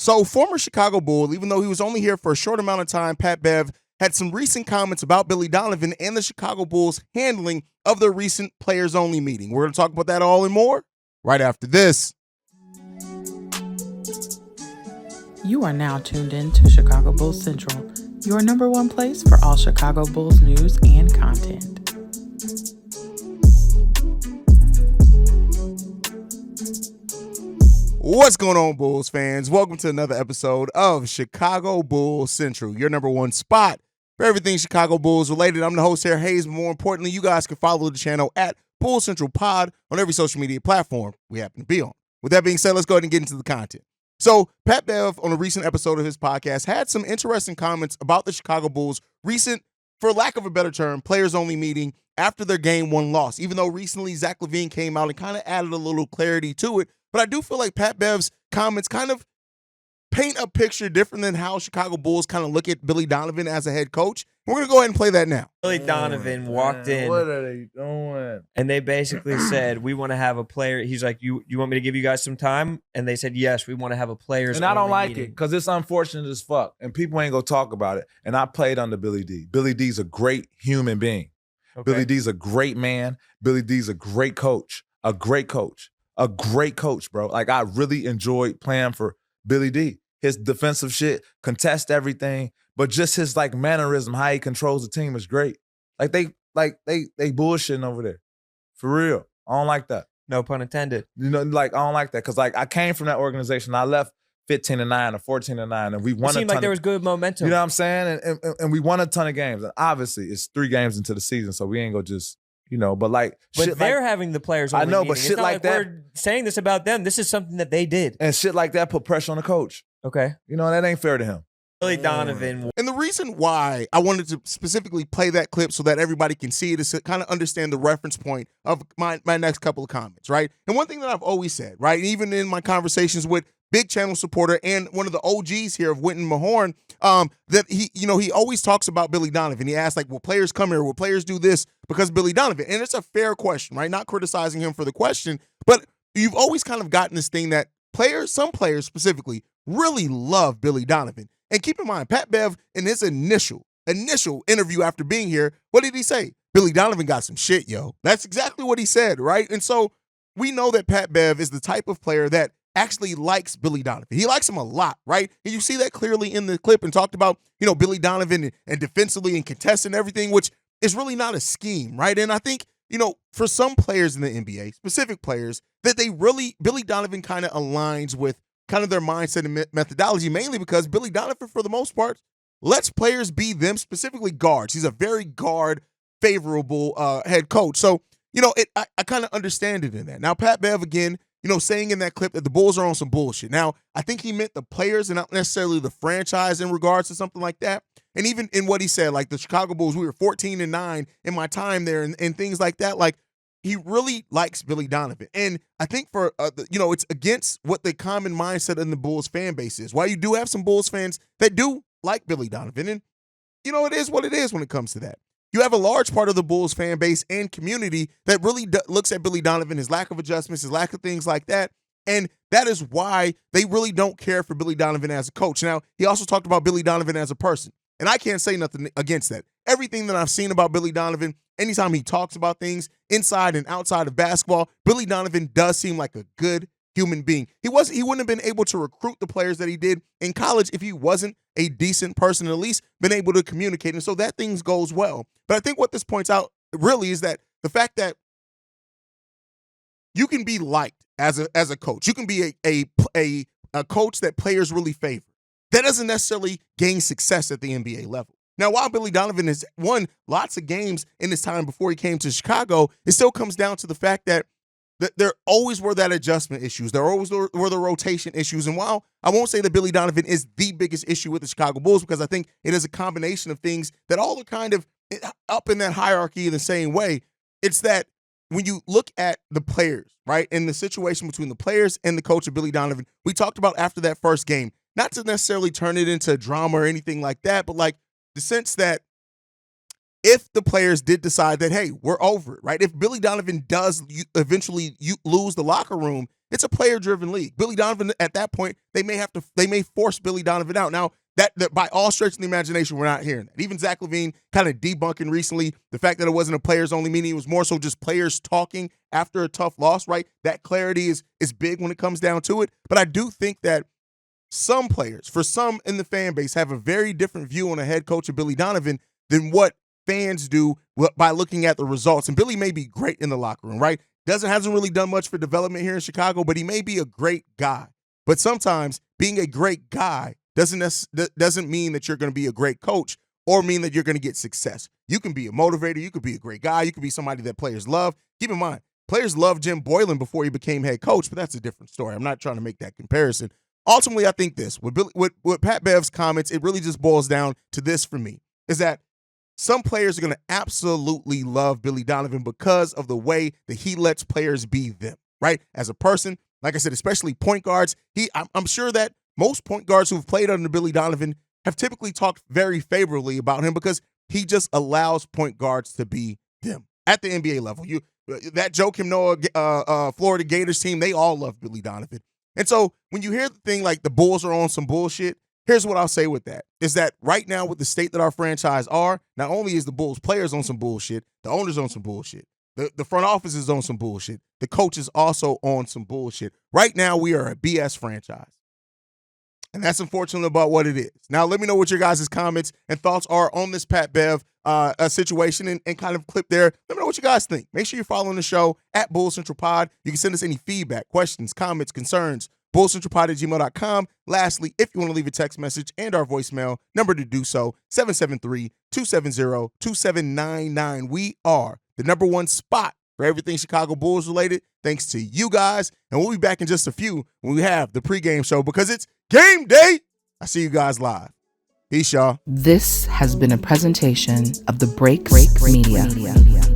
So former Chicago Bull, even though he was only here for a short amount of time, Pat Bev had some recent comments about Billy Donovan and the Chicago Bulls handling of their recent players-only meeting. We're going to talk about that all and more right after this. You are now tuned in to Chicago Bulls Central, your number one place for all Chicago Bulls news and content. What's going on, Bulls fans? Welcome to another episode of Chicago Bulls Central, your number one spot for everything Chicago Bulls related. I'm the host here, Haize, but more importantly, you guys can follow the channel at Bulls Central Pod on every social media platform we happen to be on. With that being said, let's go ahead and get into the content. So, Pat Bev, on a recent episode of his podcast, had some interesting comments about the Chicago Bulls' recent, for lack of a better term, players-only meeting after their Game 1 loss, even though recently Zach LaVine came out and kind of added a little clarity to it. But I do feel like Pat Bev's comments kind of paint a picture different than how Chicago Bulls kind of look at Billy Donovan as a head coach. We're going to go ahead and play that now. Billy Donovan walked in. What are they doing? And they basically said, we want to have a player. He's like, you want me to give you guys some time? And they said, yes, we want to have a players. And I don't like it because it's unfortunate as fuck. And people ain't going to talk about it. And I played under Billy D. Billy D's a great human being. Okay. Billy D's a great man. Billy D's a great coach. A great coach, bro. Like, I really enjoyed playing for Billy D. His defensive shit, contest everything, but just his like mannerism, how he controls the team is great. Like they bullshitting over there. For real. I don't like that. No pun intended. You know, like I don't like that. Cause like I came from that organization. I left 15-9 or 14-9, and we won. It seemed like there was good momentum. You know what I'm saying? And we won a ton of games. And obviously, it's 3 games into the season, so we ain't gonna just. You know, but like, but they're having the players. I know, meeting. but shit like that. We're saying this about them. This is something that they did, and shit like that put pressure on the coach. Okay, you know that ain't fair to him. Billy Donovan. And the reason why I wanted to specifically play that clip so that everybody can see it is to kind of understand the reference point of my next couple of comments, right? And one thing that I've always said, right, even in my conversations with big channel supporter and one of the OGs here of Winton Mahorn, that he always talks about Billy Donovan. He asks, like, will players come here? Will players do this because Billy Donovan? And it's a fair question, right? Not criticizing him for the question, but you've always kind of gotten this thing that some players specifically, really love Billy Donovan. And keep in mind, Pat Bev, in his initial interview after being here, what did he say? Billy Donovan got some shit, yo. That's exactly what he said, right? And so we know that Pat Bev is the type of player that actually likes Billy Donovan. He likes him a lot, right? And you see that clearly in the clip and talked about, Billy Donovan and defensively and contesting everything, which is really not a scheme, right? And I think, for some players in the NBA, specific players, that Billy Donovan kind of aligns with kind of their mindset and methodology, mainly because Billy Donovan, for the most part, lets players be them, specifically guards. He's a very guard-favorable head coach. So, I kind of understand it in that. Now, Pat Bev, again, saying in that clip that the Bulls are on some bullshit. Now, I think he meant the players and not necessarily the franchise in regards to something like that. And even in what he said, like the Chicago Bulls, we were 14-9 in my time there and things like that. Like, he really likes Billy Donovan. And I think for, it's against what the common mindset in the Bulls fan base is. While you do have some Bulls fans that do like Billy Donovan, and, it is what it is when it comes to that. You have a large part of the Bulls fan base and community that really looks at Billy Donovan, his lack of adjustments, his lack of things like that. And that is why they really don't care for Billy Donovan as a coach. Now, he also talked about Billy Donovan as a person. And I can't say nothing against that. Everything that I've seen about Billy Donovan, anytime he talks about things inside and outside of basketball, Billy Donovan does seem like a good human being. He wouldn't have been able to recruit the players that he did in college if he wasn't a decent person, at least been able to communicate. And so that things goes well. But I think what this points out really is that the fact you can be liked as a coach. You can be a coach that players really favor. That doesn't necessarily gain success at the NBA level. Now, while Billy Donovan has won lots of games in his time before he came to Chicago, it still comes down to the fact that there always were that adjustment issues. There always were the rotation issues. And while I won't say that Billy Donovan is the biggest issue with the Chicago Bulls, because I think it is a combination of things that all are kind of up in that hierarchy in the same way, it's that when you look at the players, right, and the situation between the players and the coach of Billy Donovan, we talked about after that first game, not to necessarily turn it into drama or anything like that, but like the sense that if the players did decide that, hey, we're over it, right? If Billy Donovan does eventually lose the locker room It's a player-driven league. Billy Donovan, at that point, they may force Billy Donovan out. Now, that by all stretch of the imagination, we're not hearing that. Even Zach LaVine kind of debunking recently the fact that it wasn't a players-only meeting. It was more so just players talking after a tough loss, right? That clarity is big when it comes down to it. But I do think that some players, for some in the fan base, have a very different view on a head coach of Billy Donovan than what fans do by looking at the results. And Billy may be great in the locker room, right? Hasn't really done much for development here in Chicago, but he may be a great guy. But sometimes being a great guy doesn't mean that you're going to be a great coach or mean that you're going to get success. You can be a motivator. You could be a great guy. You could be somebody that players love. Keep in mind, players loved Jim Boylan before he became head coach, but that's a different story. I'm not trying to make that comparison. Ultimately, I think this, with Pat Bev's comments, it really just boils down to this for me, is that some players are going to absolutely love Billy Donovan because of the way that he lets players be them, right? As a person, like I said, especially point guards, I'm sure that most point guards who've played under Billy Donovan have typically talked very favorably about him because he just allows point guards to be them at the NBA level. That Joakim Noah Florida Gators team, they all love Billy Donovan. And so when you hear the thing like the Bulls are on some bullshit, here's what I'll say with that, is that right now with the state that our franchise are, not only is the Bulls players on some bullshit, the owners on some bullshit, the front office is on some bullshit, the coach is also on some bullshit. Right now we are a BS franchise. And that's unfortunate about what it is. Now, let me know what your guys' comments and thoughts are on this Pat Bev situation and kind of clip there. Let me know what you guys think. Make sure you're following the show at Bull Central Pod. You can send us any feedback, questions, comments, concerns, bullcentralpod@gmail.com. Lastly, if you want to leave a text message and our voicemail, number to do so, 773-270-2799. We are the number one spot for everything Chicago Bulls related, thanks to you guys. And we'll be back in just a few when we have the pregame show because it's game day. I see you guys live. Peace, y'all. This has been a presentation of the Break Media.